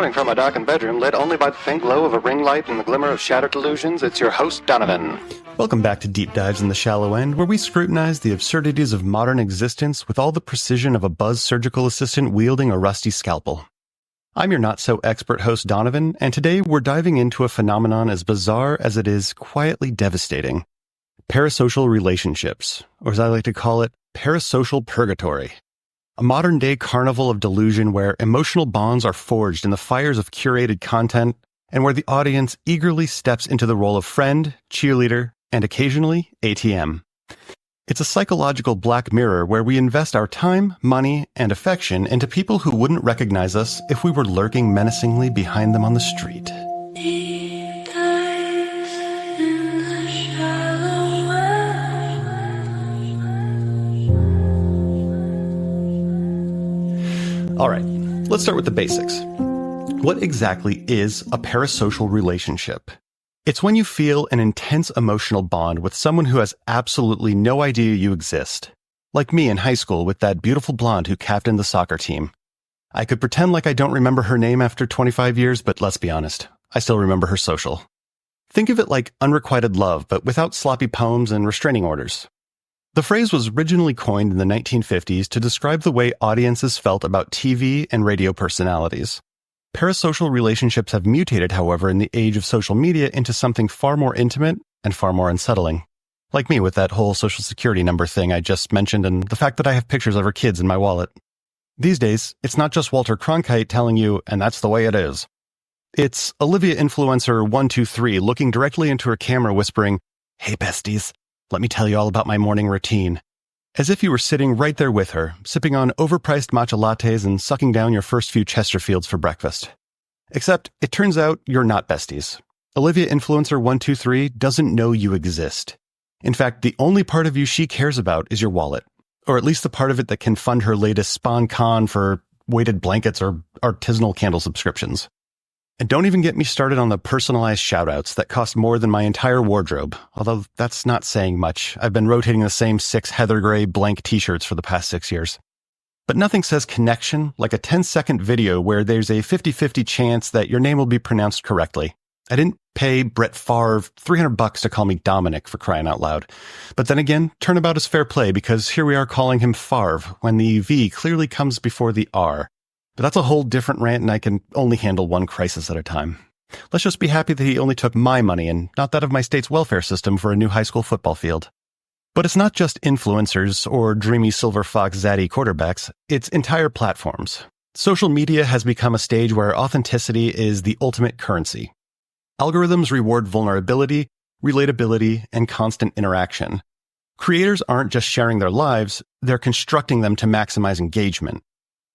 Recording from a darkened bedroom lit only by the faint glow of a ring light and the glimmer of shattered illusions, it's your host, Donovan. Welcome back to Deep Dives in the Shallow End, where we scrutinize the absurdities of modern existence with all the precision of a buzz surgical assistant wielding a rusty scalpel. I'm your not-so-expert host, Donovan, and today we're diving into a phenomenon as bizarre as it is quietly devastating. Parasocial relationships, or as I like to call it, parasocial purgatory. A modern-day carnival of delusion where emotional bonds are forged in the fires of curated content and where the audience eagerly steps into the role of friend, cheerleader, and occasionally ATM. It's a psychological black mirror where we invest our time, money, and affection into people who wouldn't recognize us if we were lurking menacingly behind them on the street. All right, let's start with the basics. What exactly is a parasocial relationship? It's when you feel an intense emotional bond with someone who has absolutely no idea you exist. Like me in high school with that beautiful blonde who captained the soccer team. I could pretend like I don't remember her name after 25 years, but let's be honest, I still remember her social. Think of it like unrequited love, but without sloppy poems and restraining orders. The phrase was originally coined in the 1950s to describe the way audiences felt about TV and radio personalities. Parasocial relationships have mutated, however, in the age of social media into something far more intimate and far more unsettling. Like me with that whole social security number thing I just mentioned and the fact that I have pictures of her kids in my wallet. These days, it's not just Walter Cronkite telling you, and that's the way it is. It's Olivia influencer 123 looking directly into her camera whispering, "Hey besties, let me tell you all about my morning routine." As if you were sitting right there with her, sipping on overpriced matcha lattes and sucking down your first few Chesterfields for breakfast. Except, it turns out you're not besties. Olivia influencer 123 doesn't know you exist. In fact, the only part of you she cares about is your wallet. Or at least the part of it that can fund her latest Spawn Con for weighted blankets or artisanal candle subscriptions. And don't even get me started on the personalized shoutouts that cost more than my entire wardrobe, although that's not saying much. I've been rotating the same 6 heather gray blank t-shirts for the past 6 years. But nothing says connection like a 10-second video where there's a 50-50 chance that your name will be pronounced correctly. I didn't pay Brett Favre $300 to call me Dominic, for crying out loud. But then again, turnabout is fair play because here we are calling him Favre when the V clearly comes before the R. But that's a whole different rant, and I can only handle one crisis at a time. Let's just be happy that he only took my money and not that of my state's welfare system for a new high school football field. But it's not just influencers or dreamy silver fox zaddy quarterbacks, it's entire platforms. Social media has become a stage where authenticity is the ultimate currency. Algorithms reward vulnerability, relatability, and constant interaction. Creators aren't just sharing their lives, they're constructing them to maximize engagement.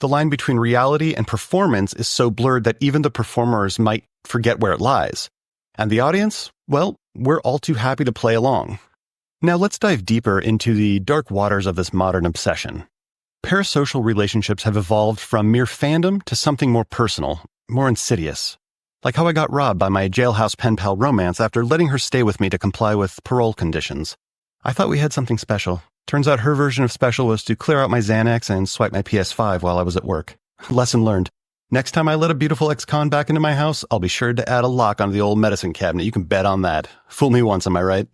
The line between reality and performance is so blurred that even the performers might forget where it lies. And the audience? Well, we're all too happy to play along. Now let's dive deeper into the dark waters of this modern obsession. Parasocial relationships have evolved from mere fandom to something more personal, more insidious. Like how I got robbed by my jailhouse pen pal romance after letting her stay with me to comply with parole conditions. I thought we had something special. Turns out her version of special was to clear out my Xanax and swipe my PS5 while I was at work. Lesson learned. Next time I let a beautiful ex-con back into my house, I'll be sure to add a lock onto the old medicine cabinet. You can bet on that. Fool me once, am I right?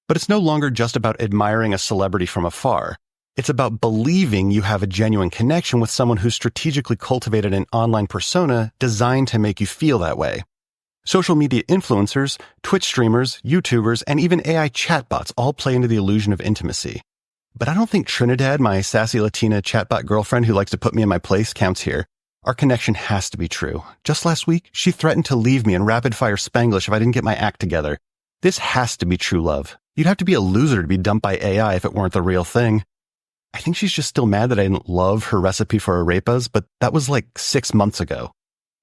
But it's no longer just about admiring a celebrity from afar. It's about believing you have a genuine connection with someone who's strategically cultivated an online persona designed to make you feel that way. Social media influencers, Twitch streamers, YouTubers, and even AI chatbots all play into the illusion of intimacy. But I don't think Trinidad, my sassy Latina chatbot girlfriend who likes to put me in my place, counts here. Our connection has to be true. Just last week, she threatened to leave me in rapid-fire Spanglish if I didn't get my act together. This has to be true love. You'd have to be a loser to be dumped by AI if it weren't the real thing. I think she's just still mad that I didn't love her recipe for arepas, but that was like 6 months ago.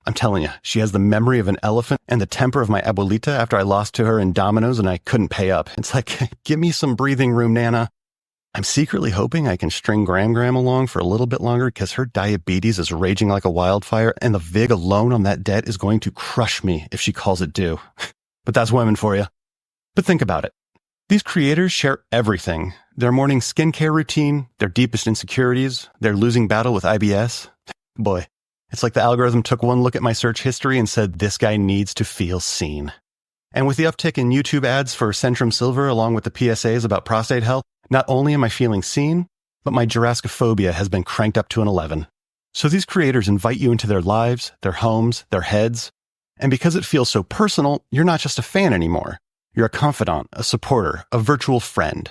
I'm telling you, she has the memory of an elephant and the temper of my abuelita after I lost to her in dominoes and I couldn't pay up. It's like, give me some breathing room, Nana. I'm secretly hoping I can string Gram along for a little bit longer because her diabetes is raging like a wildfire and the VIG alone on that debt is going to crush me if she calls it due. But that's women for you. But think about it. These creators share everything. Their morning skincare routine, their deepest insecurities, their losing battle with IBS. Boy. It's like the algorithm took one look at my search history and said, this guy needs to feel seen. And with the uptick in YouTube ads for Centrum Silver, along with the PSAs about prostate health, not only am I feeling seen, but my Jurassicophobia has been cranked up to an 11. So these creators invite you into their lives, their homes, their heads. And because it feels so personal, you're not just a fan anymore. You're a confidant, a supporter, a virtual friend.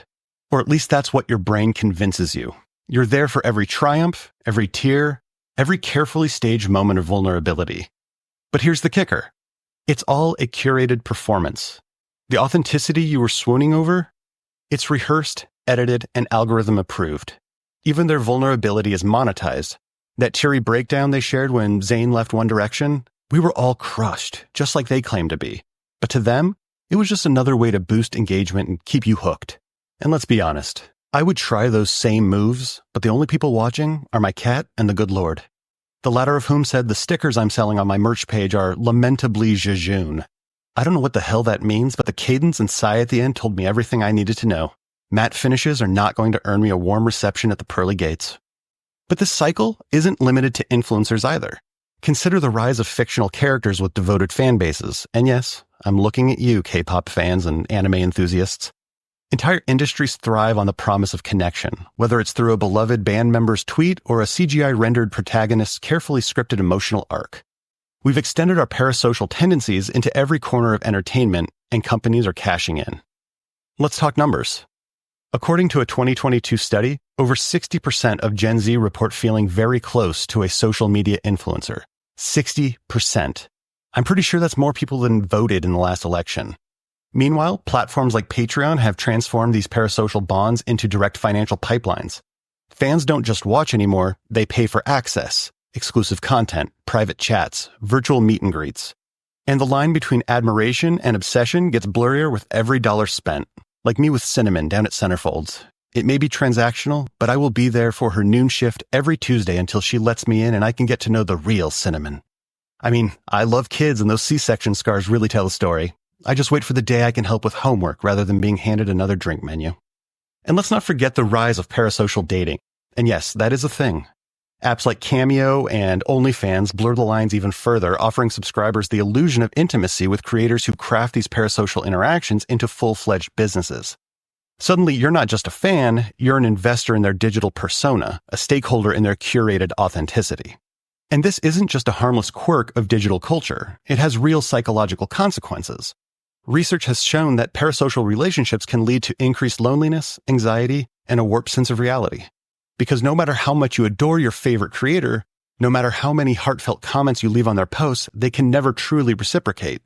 Or at least that's what your brain convinces you. You're there for every triumph, every tear, every carefully staged moment of vulnerability. But here's the kicker. It's all a curated performance. The authenticity you were swooning over, it's rehearsed, edited, and algorithm approved. Even their vulnerability is monetized. That teary breakdown they shared when Zayn left One Direction, we were all crushed, just like they claimed to be. But to them, it was just another way to boost engagement and keep you hooked. And let's be honest, I would try those same moves, but the only people watching are my cat and the good Lord. The latter of whom said the stickers I'm selling on my merch page are lamentably jejune. I don't know what the hell that means, but the cadence and sigh at the end told me everything I needed to know. Matte finishes are not going to earn me a warm reception at the pearly gates. But this cycle isn't limited to influencers either. Consider the rise of fictional characters with devoted fan bases. And yes, I'm looking at you, K-pop fans and anime enthusiasts. Entire industries thrive on the promise of connection, whether it's through a beloved band member's tweet or a CGI-rendered protagonist's carefully scripted emotional arc. We've extended our parasocial tendencies into every corner of entertainment, and companies are cashing in. Let's talk numbers. According to a 2022 study, over 60% of Gen Z report feeling very close to a social media influencer. 60%. I'm pretty sure that's more people than voted in the last election. Meanwhile, platforms like Patreon have transformed these parasocial bonds into direct financial pipelines. Fans don't just watch anymore, they pay for access, exclusive content, private chats, virtual meet and greets. And the line between admiration and obsession gets blurrier with every dollar spent. Like me with Cinnamon down at Centerfolds. It may be transactional, but I will be there for her noon shift every Tuesday until she lets me in and I can get to know the real Cinnamon. I mean, I love kids and those C-section scars really tell the story. I just wait for the day I can help with homework rather than being handed another drink menu. And let's not forget the rise of parasocial dating. And yes, that is a thing. Apps like Cameo and OnlyFans blur the lines even further, offering subscribers the illusion of intimacy with creators who craft these parasocial interactions into full-fledged businesses. Suddenly, you're not just a fan, you're an investor in their digital persona, a stakeholder in their curated authenticity. And this isn't just a harmless quirk of digital culture. It has real psychological consequences. Research has shown that parasocial relationships can lead to increased loneliness, anxiety, and a warped sense of reality. Because no matter how much you adore your favorite creator, no matter how many heartfelt comments you leave on their posts, they can never truly reciprocate.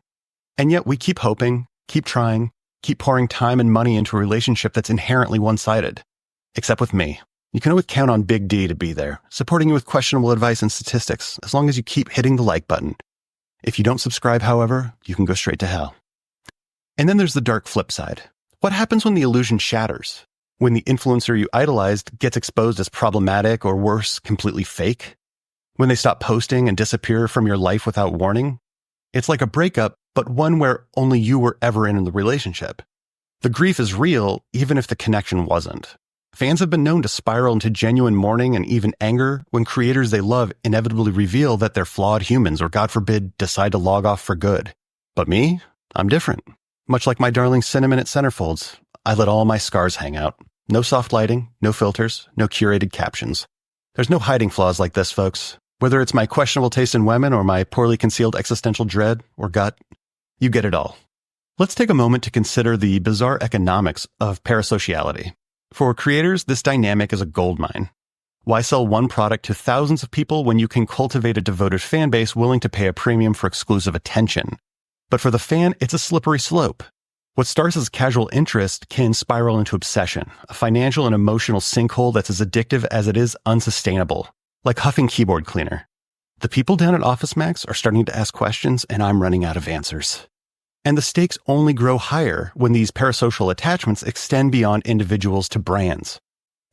And yet we keep hoping, keep trying, keep pouring time and money into a relationship that's inherently one-sided. Except with me. You can always count on Big D to be there, supporting you with questionable advice and statistics, as long as you keep hitting the like button. If you don't subscribe, however, you can go straight to hell. And then there's the dark flip side. What happens when the illusion shatters? When the influencer you idolized gets exposed as problematic or worse, completely fake? When they stop posting and disappear from your life without warning? It's like a breakup, but one where only you were ever in the relationship. The grief is real, even if the connection wasn't. Fans have been known to spiral into genuine mourning and even anger when creators they love inevitably reveal that they're flawed humans or, God forbid, decide to log off for good. But me? I'm different. Much like my darling Cinnamon at Centerfolds, I let all my scars hang out. No soft lighting, no filters, no curated captions. There's no hiding flaws like this, folks. Whether it's my questionable taste in women or my poorly concealed existential dread or gut, you get it all. Let's take a moment to consider the bizarre economics of parasociality. For creators, this dynamic is a goldmine. Why sell one product to thousands of people when you can cultivate a devoted fan base willing to pay a premium for exclusive attention? But for the fan, it's a slippery slope. What starts as casual interest can spiral into obsession, a financial and emotional sinkhole that's as addictive as it is unsustainable, like huffing keyboard cleaner. The people down at Office Max are starting to ask questions, and I'm running out of answers. And the stakes only grow higher when these parasocial attachments extend beyond individuals to brands.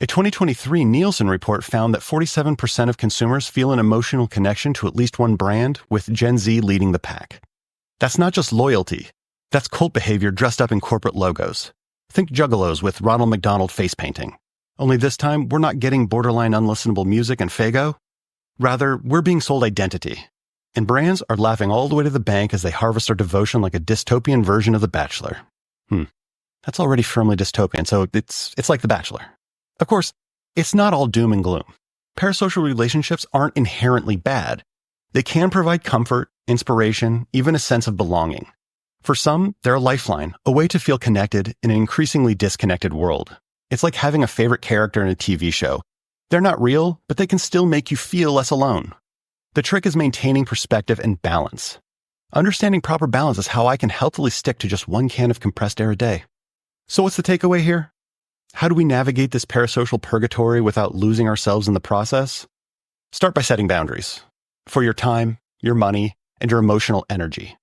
A 2023 Nielsen report found that 47% of consumers feel an emotional connection to at least one brand, with Gen Z leading the pack. That's not just loyalty. That's cult behavior dressed up in corporate logos. Think Juggalos with Ronald McDonald face painting. Only this time, we're not getting borderline unlistenable music and Faygo. Rather, we're being sold identity. And brands are laughing all the way to the bank as they harvest our devotion like a dystopian version of The Bachelor. That's already firmly dystopian, so it's like The Bachelor. Of course, it's not all doom and gloom. Parasocial relationships aren't inherently bad. They can provide comfort, inspiration, even a sense of belonging. For some, they're a lifeline, a way to feel connected in an increasingly disconnected world. It's like having a favorite character in a TV show. They're not real, but they can still make you feel less alone. The trick is maintaining perspective and balance. Understanding proper balance is how I can healthily stick to just one can of compressed air a day. So what's the takeaway here? How do we navigate this parasocial purgatory without losing ourselves in the process? Start by setting boundaries for your time, your money, and your emotional energy.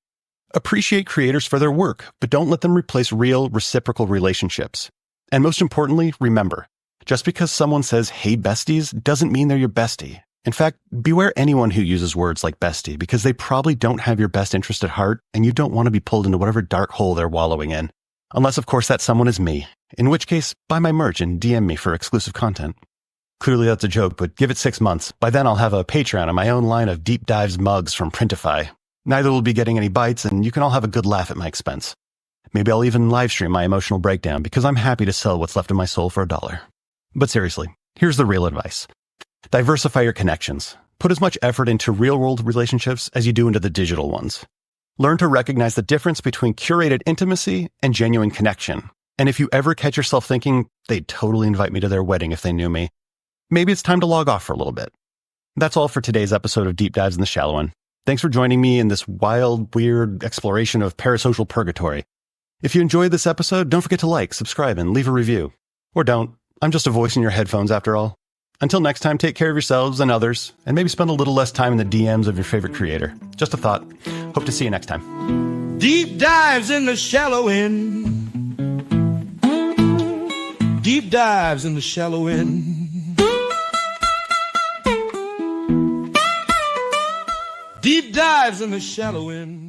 Appreciate creators for their work, but don't let them replace real, reciprocal relationships. And most importantly, remember, just because someone says, "Hey, besties," doesn't mean they're your bestie. In fact, beware anyone who uses words like bestie, because they probably don't have your best interest at heart, and you don't want to be pulled into whatever dark hole they're wallowing in. Unless, of course, that someone is me, in which case, buy my merch and DM me for exclusive content. Clearly that's a joke, but give it 6 months. By then I'll have a Patreon and my own line of Deep Dives mugs from Printify. Neither will be getting any bites, and you can all have a good laugh at my expense. Maybe I'll even live stream my emotional breakdown, because I'm happy to sell what's left of my soul for $1. But seriously, here's the real advice. Diversify your connections. Put as much effort into real-world relationships as you do into the digital ones. Learn to recognize the difference between curated intimacy and genuine connection. And if you ever catch yourself thinking, they'd totally invite me to their wedding if they knew me, maybe it's time to log off for a little bit. That's all for today's episode of Deep Dives in the Shallow End. Thanks for joining me in this wild, weird exploration of parasocial purgatory. If you enjoyed this episode, don't forget to like, subscribe, and leave a review. Or don't. I'm just a voice in your headphones after all. Until next time, take care of yourselves and others, and maybe spend a little less time in the DMs of your favorite creator. Just a thought. Hope to see you next time. Deep dives in the shallow end. Deep dives in the shallow end. Deep dives in the shallow end.